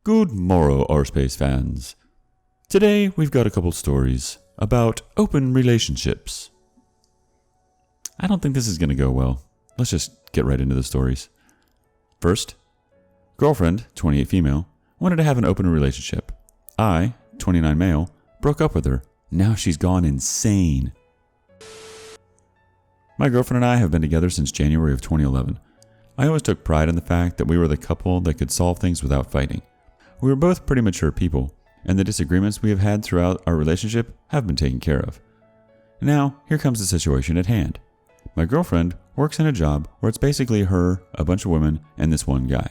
Good morrow, rSpace fans. Today we've got a couple stories about open relationships. I don't think this is going to go well. Let's just get right into the stories. First, girlfriend, 28 female, wanted to have an open relationship. I, 29 male, broke up with her. Now she's gone insane. My girlfriend and I have been together since January of 2011. I always took pride in the fact that we were the couple that could solve things without fighting. We were both pretty mature people, and the disagreements we have had throughout our relationship have been taken care of. Now, here comes the situation at hand. My girlfriend works in a job where it's basically her, a bunch of women, and this one guy.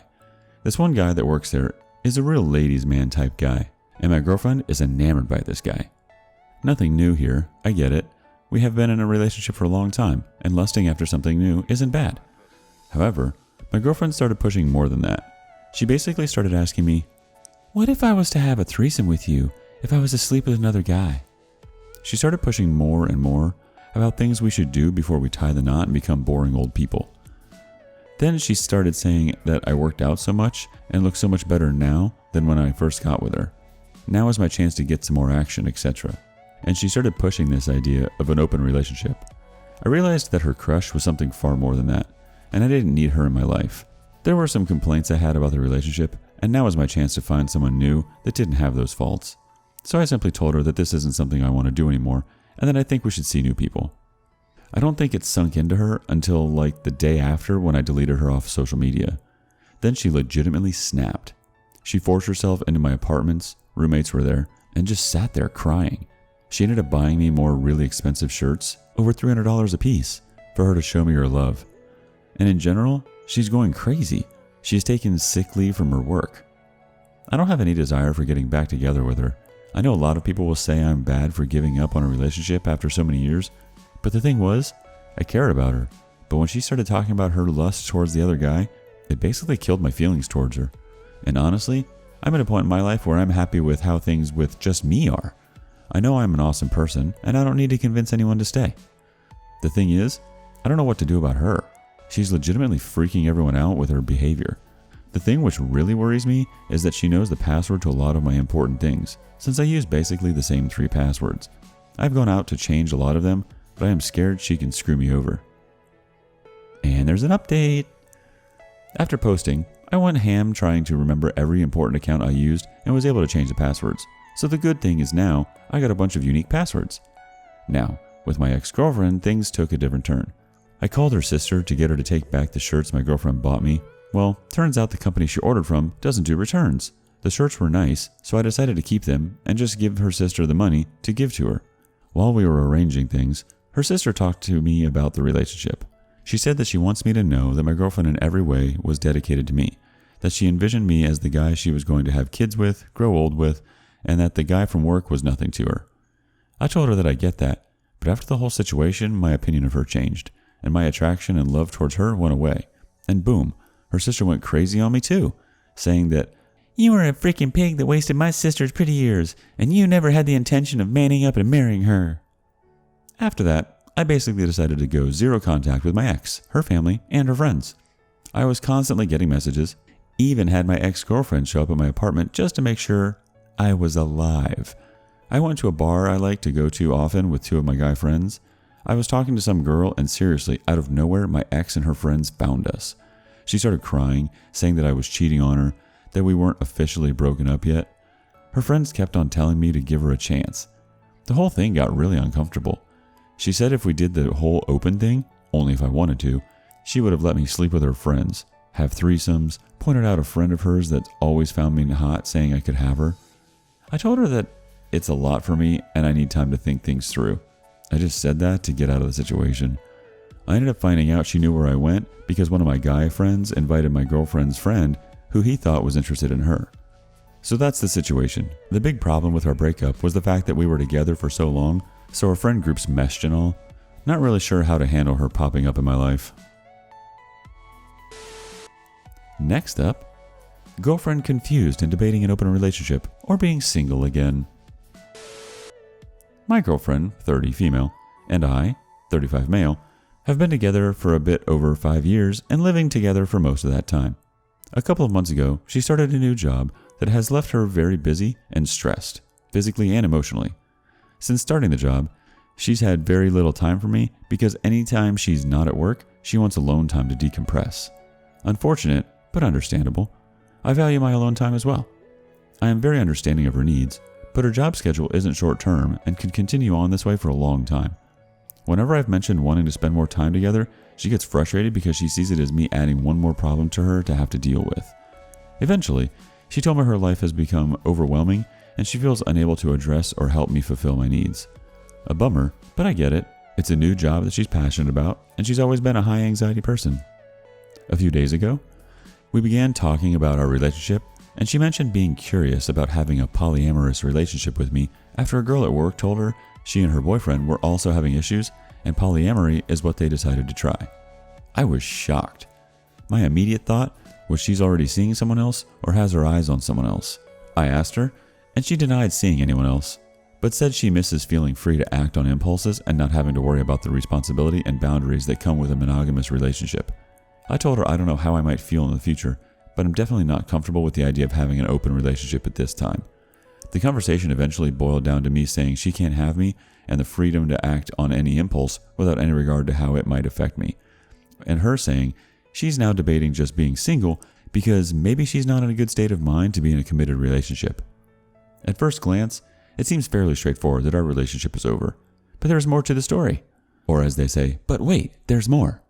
This one guy that works there is a real ladies' man type guy, and my girlfriend is enamored by this guy. Nothing new here, I get it. We have been in a relationship for a long time, and lusting after something new isn't bad. However, my girlfriend started pushing more than that. She basically started asking me, "What if I was to have a threesome with you if I was to sleep with another guy?" She started pushing more and more about things we should do before we tie the knot and become boring old people. Then she started saying that I worked out so much and look so much better now than when I first got with her. Now is my chance to get some more action, etc. And she started pushing this idea of an open relationship. I realized that her crush was something far more than that, and I didn't need her in my life. There were some complaints I had about the relationship, and now was my chance to find someone new that didn't have those faults. So I simply told her that this isn't something I want to do anymore, and that I think we should see new people. I don't think it sunk into her until like the day after when I deleted her off social media. Then she legitimately snapped. She forced herself into my apartments, roommates were there, and just sat there crying. She ended up buying me more really expensive shirts, over $300 a piece, for her to show me her love. And in general, she's going crazy. She's taken sick leave from her work. I don't have any desire for getting back together with her. I know a lot of people will say I'm bad for giving up on a relationship after so many years, but the thing was, I cared about her. But when she started talking about her lust towards the other guy, it basically killed my feelings towards her. And honestly, I'm at a point in my life where I'm happy with how things with just me are. I know I'm an awesome person, and I don't need to convince anyone to stay. The thing is, I don't know what to do about her. She's legitimately freaking everyone out with her behavior. The thing which really worries me is that she knows the password to a lot of my important things, since I use basically the same 3 passwords. I've gone out to change a lot of them, but I am scared she can screw me over. And there's an update. After posting, I went ham trying to remember every important account I used and was able to change the passwords. So the good thing is now I got a bunch of unique passwords. Now, with my ex-girlfriend, things took a different turn. I called her sister to get her to take back the shirts my girlfriend bought me. Well, turns out the company she ordered from doesn't do returns. The shirts were nice, so I decided to keep them and just give her sister the money to give to her. While we were arranging things, her sister talked to me about the relationship. She said that she wants me to know that my girlfriend in every way was dedicated to me, that she envisioned me as the guy she was going to have kids with, grow old with, and that the guy from work was nothing to her. I told her that I get that, but after the whole situation, my opinion of her changed, and my attraction and love towards her went away. And boom, her sister went crazy on me too, saying that, "You are a freaking pig that wasted my sister's pretty years, and you never had the intention of manning up and marrying her." After that, I basically decided to go zero contact with my ex, her family, and her friends. I was constantly getting messages, even had my ex-girlfriend show up at my apartment just to make sure I was alive. I went to a bar I like to go to often with 2 of my guy friends. I was talking to some girl, and seriously, out of nowhere, my ex and her friends found us. She started crying, saying that I was cheating on her, that we weren't officially broken up yet. Her friends kept on telling me to give her a chance. The whole thing got really uncomfortable. She said if we did the whole open thing, only if I wanted to, she would have let me sleep with her friends, have threesomes, pointed out a friend of hers that always found me hot, saying I could have her. I told her that it's a lot for me and I need time to think things through. I just said that to get out of the situation. I ended up finding out she knew where I went because one of my guy friends invited my girlfriend's friend who he thought was interested in her. So that's the situation. The big problem with our breakup was the fact that we were together for so long, so our friend groups meshed and all. Not really sure how to handle her popping up in my life. Next up, girlfriend confused and debating an open relationship or being single again. My girlfriend, 30 female, and I, 35 male, have been together for a bit over 5 years and living together for most of that time. A couple of months ago, she started a new job that has left her very busy and stressed, physically and emotionally. Since starting the job, she's had very little time for me because anytime she's not at work, she wants alone time to decompress. Unfortunate, but understandable. I value my alone time as well. I am very understanding of her needs, but her job schedule isn't short-term and can continue on this way for a long time. Whenever I've mentioned wanting to spend more time together, she gets frustrated because she sees it as me adding one more problem to her to have to deal with. Eventually, she told me her life has become overwhelming and she feels unable to address or help me fulfill my needs. A bummer, but I get it. It's a new job that she's passionate about, and she's always been a high anxiety person. A few days ago, we began talking about our relationship, and she mentioned being curious about having a polyamorous relationship with me after a girl at work told her she and her boyfriend were also having issues, and polyamory is what they decided to try. I was shocked. My immediate thought was she's already seeing someone else or has her eyes on someone else. I asked her, and she denied seeing anyone else, but said she misses feeling free to act on impulses and not having to worry about the responsibility and boundaries that come with a monogamous relationship. I told her I don't know how I might feel in the future, but I'm definitely not comfortable with the idea of having an open relationship at this time. The conversation eventually boiled down to me saying she can't have me and the freedom to act on any impulse without any regard to how it might affect me, and her saying she's now debating just being single because maybe she's not in a good state of mind to be in a committed relationship. At first glance, it seems fairly straightforward that our relationship is over, but there's more to the story. Or as they say, but wait, there's more.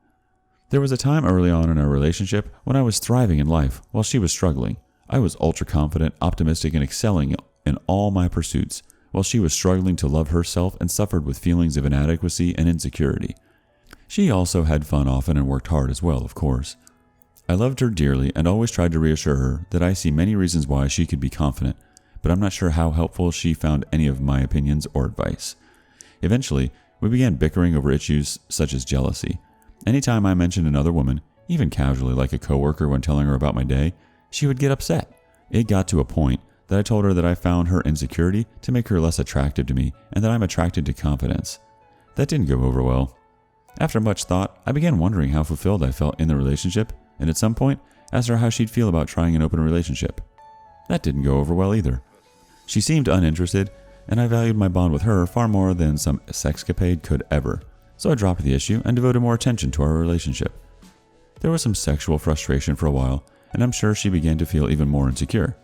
There was a time early on in our relationship when I was thriving in life while she was struggling. I was ultra confident, optimistic, and excelling in all my pursuits, while she was struggling to love herself and suffered with feelings of inadequacy and insecurity. She also had fun often and worked hard as well, of course. I loved her dearly and always tried to reassure her that I see many reasons why she could be confident, but I'm not sure how helpful she found any of my opinions or advice. Eventually, we began bickering over issues such as jealousy. Anytime I mentioned another woman, even casually like a coworker when telling her about my day, she would get upset. It got to a point that I told her that I found her insecurity to make her less attractive to me and that I'm attracted to confidence. That didn't go over well. After much thought, I began wondering how fulfilled I felt in the relationship, and at some point, asked her how she'd feel about trying an open relationship. That didn't go over well either. She seemed uninterested, and I valued my bond with her far more than some sexcapade could ever, so I dropped the issue and devoted more attention to our relationship. There was some sexual frustration for a while, and I'm sure she began to feel even more insecure.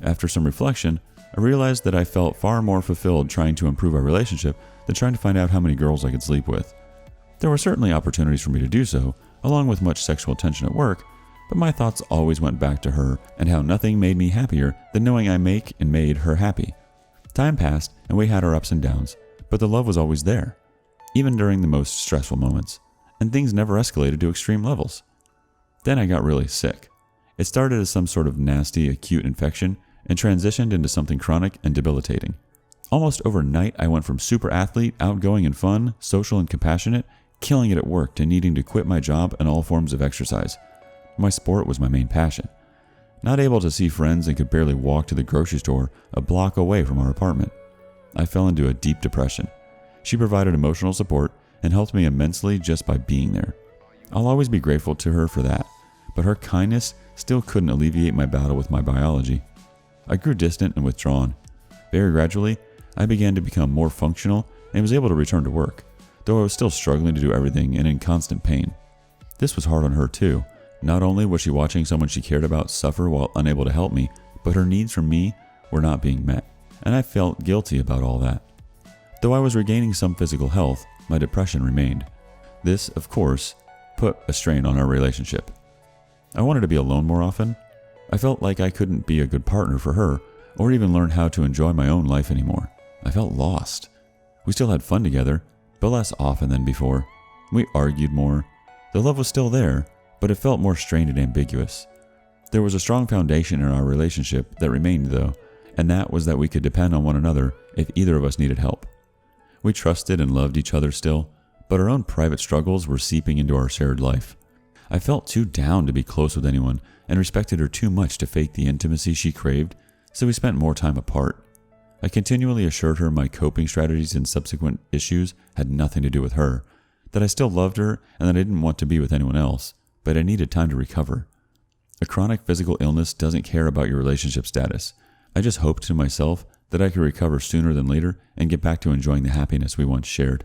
After some reflection, I realized that I felt far more fulfilled trying to improve our relationship than trying to find out how many girls I could sleep with. There were certainly opportunities for me to do so, along with much sexual tension at work, but my thoughts always went back to her and how nothing made me happier than knowing I make and made her happy. Time passed and we had our ups and downs, but the love was always there, even during the most stressful moments, and things never escalated to extreme levels. Then I got really sick. It started as some sort of nasty, acute infection and transitioned into something chronic and debilitating. Almost overnight, I went from super athlete, outgoing and fun, social and compassionate, killing it at work, to needing to quit my job and all forms of exercise. My sport was my main passion. Not able to see friends and could barely walk to the grocery store a block away from our apartment. I fell into a deep depression. She provided emotional support and helped me immensely just by being there. I'll always be grateful to her for that, but her kindness still couldn't alleviate my battle with my biology. I grew distant and withdrawn. Very gradually, I began to become more functional and was able to return to work, though I was still struggling to do everything and in constant pain. This was hard on her too. Not only was she watching someone she cared about suffer while unable to help me, but her needs from me were not being met, and I felt guilty about all that. Though I was regaining some physical health, my depression remained. This, of course, put a strain on our relationship. I wanted to be alone more often. I felt like I couldn't be a good partner for her, or even learn how to enjoy my own life anymore. I felt lost. We still had fun together, but less often than before. We argued more. The love was still there, but it felt more strained and ambiguous. There was a strong foundation in our relationship that remained though, and that was that we could depend on one another if either of us needed help. We trusted and loved each other still, but our own private struggles were seeping into our shared life. I felt too down to be close with anyone and respected her too much to fake the intimacy she craved, so we spent more time apart. I continually assured her my coping strategies and subsequent issues had nothing to do with her, that I still loved her and that I didn't want to be with anyone else, but I needed time to recover. A chronic physical illness doesn't care about your relationship status. I just hoped to myself that I could recover sooner than later and get back to enjoying the happiness we once shared.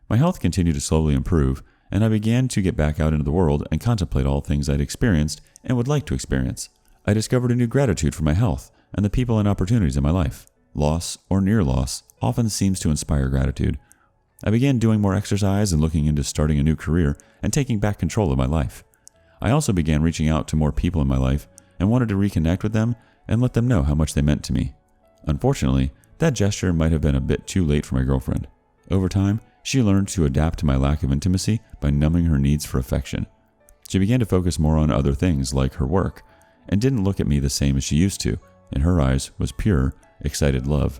My health continued to slowly improve, and I began to get back out into the world and contemplate all things I'd experienced and would like to experience. I discovered a new gratitude for my health and the people and opportunities in my life. Loss or near loss often seems to inspire gratitude. I began doing more exercise and looking into starting a new career and taking back control of my life. I also began reaching out to more people in my life and wanted to reconnect with them and let them know how much they meant to me. Unfortunately, that gesture might have been a bit too late for my girlfriend. Over time, she learned to adapt to my lack of intimacy by numbing her needs for affection. She began to focus more on other things like her work and didn't look at me the same as she used to. In her eyes was pure, excited love.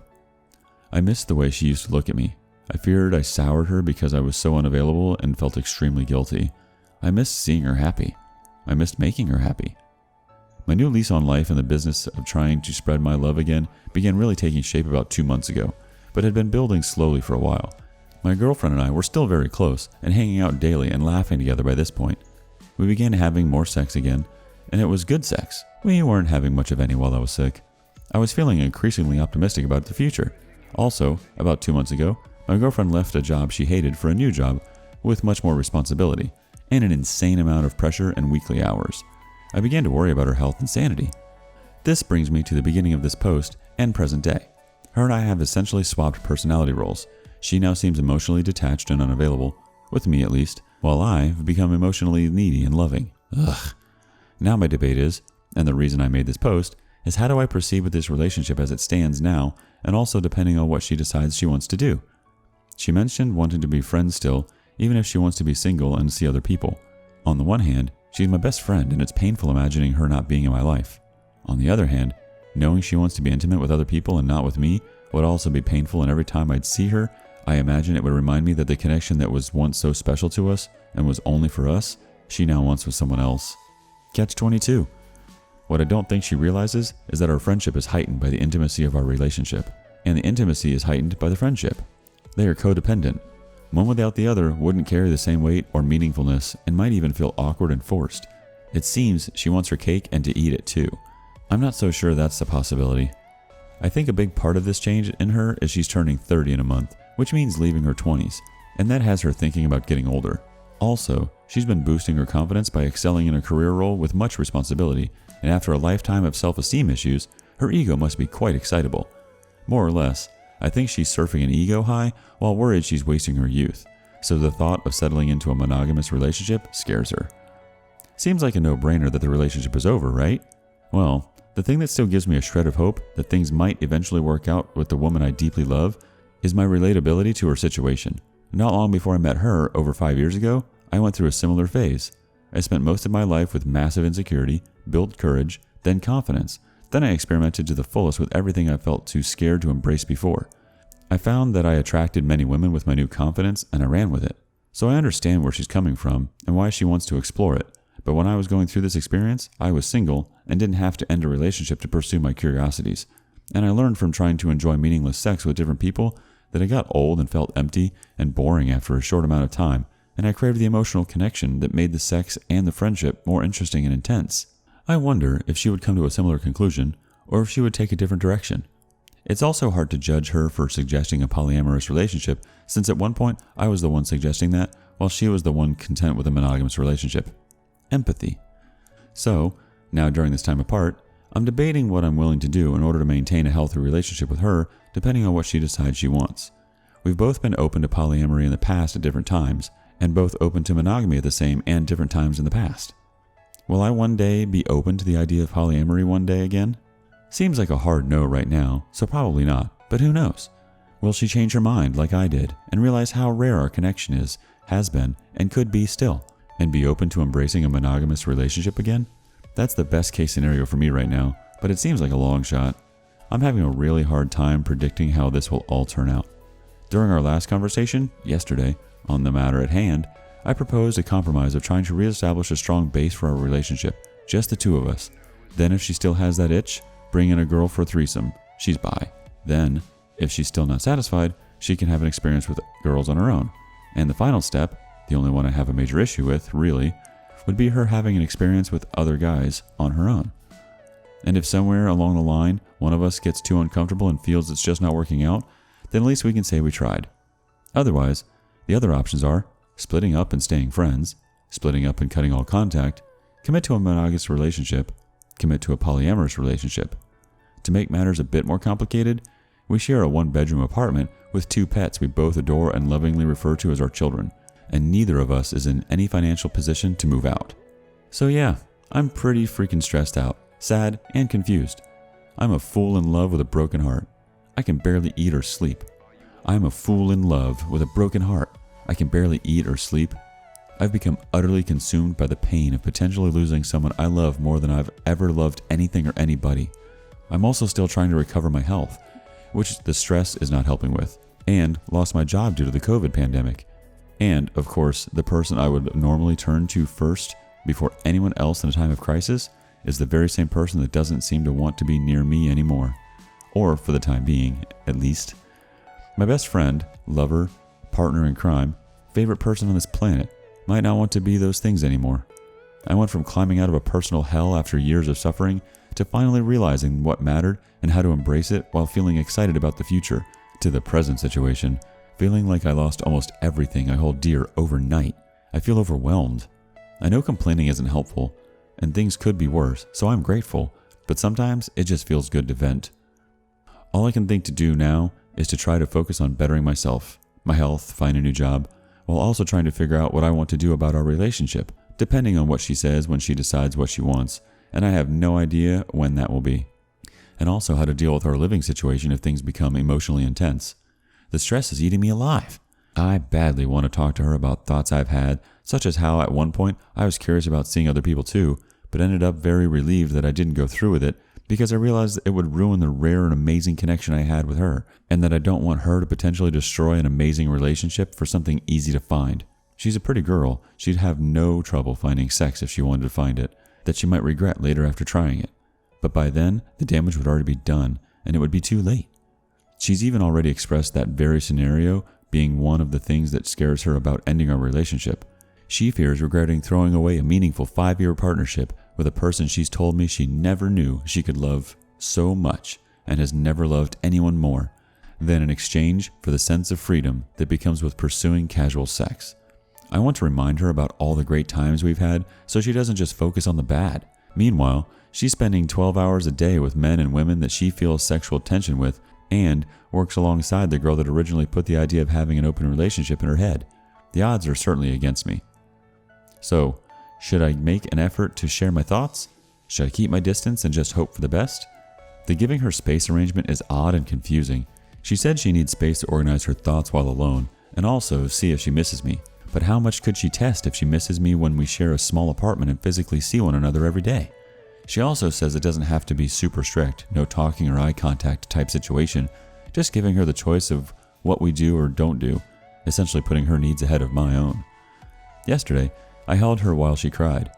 I missed the way she used to look at me. I feared I soured her because I was so unavailable and felt extremely guilty. I missed seeing her happy. I missed making her happy. My new lease on life and the business of trying to spread my love again began really taking shape about 2 months ago, but had been building slowly for a while. My girlfriend and I were still very close and hanging out daily and laughing together by this point. We began having more sex again, and it was good sex. We weren't having much of any while I was sick. I was feeling increasingly optimistic about the future. Also, about 2 months ago, my girlfriend left a job she hated for a new job with much more responsibility and an insane amount of pressure and weekly hours. I began to worry about her health and sanity. This brings me to the beginning of this post and present day. Her and I have essentially swapped personality roles. She now seems emotionally detached and unavailable, with me at least, while I've become emotionally needy and loving. Ugh. Now my debate is, and the reason I made this post, is how do I proceed with this relationship as it stands now, and also depending on what she decides she wants to do. She mentioned wanting to be friends still, even if she wants to be single and see other people. On the one hand, she's my best friend and it's painful imagining her not being in my life. On the other hand, knowing she wants to be intimate with other people and not with me would also be painful, and every time I'd see her, I imagine it would remind me that the connection that was once so special to us and was only for us, she now wants with someone else. Catch-22. What I don't think she realizes is that our friendship is heightened by the intimacy of our relationship, and the intimacy is heightened by the friendship. They are codependent. One without the other wouldn't carry the same weight or meaningfulness and might even feel awkward and forced. It seems she wants her cake and to eat it too. I'm not so sure that's a possibility. I think a big part of this change in her is she's turning 30 in a month, which means leaving her 20s, and that has her thinking about getting older. Also, she's been boosting her confidence by excelling in a career role with much responsibility, and after a lifetime of self-esteem issues, her ego must be quite excitable. More or less, I think she's surfing an ego high while worried she's wasting her youth, so the thought of settling into a monogamous relationship scares her. Seems like a no-brainer that the relationship is over, right? Well, the thing that still gives me a shred of hope that things might eventually work out with the woman I deeply love is my relatability to her situation. Not long before I met her, over 5 years ago, I went through a similar phase. I spent most of my life with massive insecurity, built courage, then confidence. Then I experimented to the fullest with everything I felt too scared to embrace before. I found that I attracted many women with my new confidence, and I ran with it. So I understand where she's coming from and why she wants to explore it. But when I was going through this experience, I was single and didn't have to end a relationship to pursue my curiosities. And I learned from trying to enjoy meaningless sex with different people that I got old and felt empty and boring after a short amount of time, and I craved the emotional connection that made the sex and the friendship more interesting and intense. I wonder if she would come to a similar conclusion, or if she would take a different direction. It's also hard to judge her for suggesting a polyamorous relationship, since at one point I was the one suggesting that, while she was the one content with a monogamous relationship. Empathy. So, now during this time apart, I'm debating what I'm willing to do in order to maintain a healthy relationship with her, depending on what she decides she wants. We've both been open to polyamory in the past at different times, and both open to monogamy at the same and different times in the past. Will I one day be open to the idea of polyamory one day again? Seems like a hard no right now, so probably not, but who knows? Will she change her mind like I did and realize how rare our connection is, has been, and could be still, and be open to embracing a monogamous relationship again? That's the best case scenario for me right now, but it seems like a long shot. I'm having a really hard time predicting how this will all turn out. During our last conversation, yesterday, on the matter at hand, I proposed a compromise of trying to reestablish a strong base for our relationship, just the two of us. Then if she still has that itch, bring in a girl for a threesome. She's bi. Then, if she's still not satisfied, she can have an experience with girls on her own. And the final step, the only one I have a major issue with, really, would be her having an experience with other guys on her own. And if somewhere along the line one of us gets too uncomfortable and feels it's just not working out, then at least we can say we tried. Otherwise, the other options are splitting up and staying friends, splitting up and cutting all contact, commit to a monogamous relationship, commit to a polyamorous relationship. To make matters a bit more complicated, we share a one-bedroom apartment with 2 pets we both adore and lovingly refer to as our children, and neither of us is in any financial position to move out. So yeah, I'm pretty freaking stressed out, sad, and confused. I'm a fool in love with a broken heart. I can barely eat or sleep. I'm a fool in love with a broken heart. I can barely eat or sleep. I've become utterly consumed by the pain of potentially losing someone I love more than I've ever loved anything or anybody. I'm also still trying to recover my health, which the stress is not helping with, and lost my job due to the COVID pandemic. And, of course, the person I would normally turn to first before anyone else in a time of crisis is the very same person that doesn't seem to want to be near me anymore. Or, for the time being, at least. My best friend, lover, partner in crime, favorite person on this planet might not want to be those things anymore. I went from climbing out of a personal hell after years of suffering to finally realizing what mattered and how to embrace it while feeling excited about the future, to the present situation, feeling like I lost almost everything I hold dear overnight. I feel overwhelmed. I know complaining isn't helpful, and things could be worse, so I'm grateful, but sometimes it just feels good to vent. All I can think to do now is to try to focus on bettering myself, my health, find a new job, while also trying to figure out what I want to do about our relationship, depending on what she says when she decides what she wants, and I have no idea when that will be. And also how to deal with our living situation if things become emotionally intense. The stress is eating me alive. I badly want to talk to her about thoughts I've had, such as how at one point I was curious about seeing other people too, but ended up very relieved that I didn't go through with it because I realized it would ruin the rare and amazing connection I had with her, and that I don't want her to potentially destroy an amazing relationship for something easy to find. She's a pretty girl. She'd have no trouble finding sex if she wanted to find it, that she might regret later after trying it. But by then, the damage would already be done, and it would be too late. She's even already expressed that very scenario being one of the things that scares her about ending our relationship. She fears regretting throwing away a meaningful 5-year partnership with a person she's told me she never knew she could love so much and has never loved anyone more than in exchange for the sense of freedom that becomes with pursuing casual sex. I want to remind her about all the great times we've had so she doesn't just focus on the bad. Meanwhile, she's spending 12 hours a day with men and women that she feels sexual tension with and works alongside the girl that originally put the idea of having an open relationship in her head. The odds are certainly against me. So, should I make an effort to share my thoughts? Should I keep my distance and just hope for the best? The giving her space arrangement is odd and confusing. She said she needs space to organize her thoughts while alone and also see if she misses me. But how much could she test if she misses me when we share a small apartment and physically see one another every day? She also says it doesn't have to be super strict, no talking or eye contact type situation, just giving her the choice of what we do or don't do, essentially putting her needs ahead of my own. Yesterday, I held her while she cried.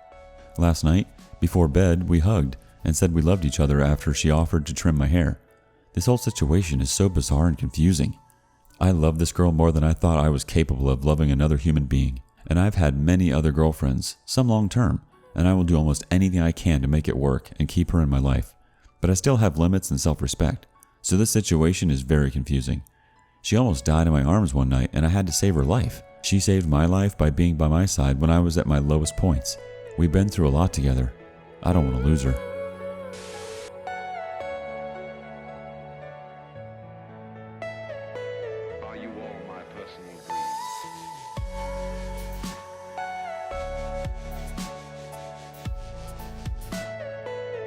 Last night, before bed, we hugged and said we loved each other after she offered to trim my hair. This whole situation is so bizarre and confusing. I love this girl more than I thought I was capable of loving another human being, and I've had many other girlfriends, some long term, and I will do almost anything I can to make it work and keep her in my life. But I still have limits and self-respect, so this situation is very confusing. She almost died in my arms one night and I had to save her life. She saved my life by being by my side when I was at my lowest points. We've been through a lot together. I don't want to lose her. Are you all my personal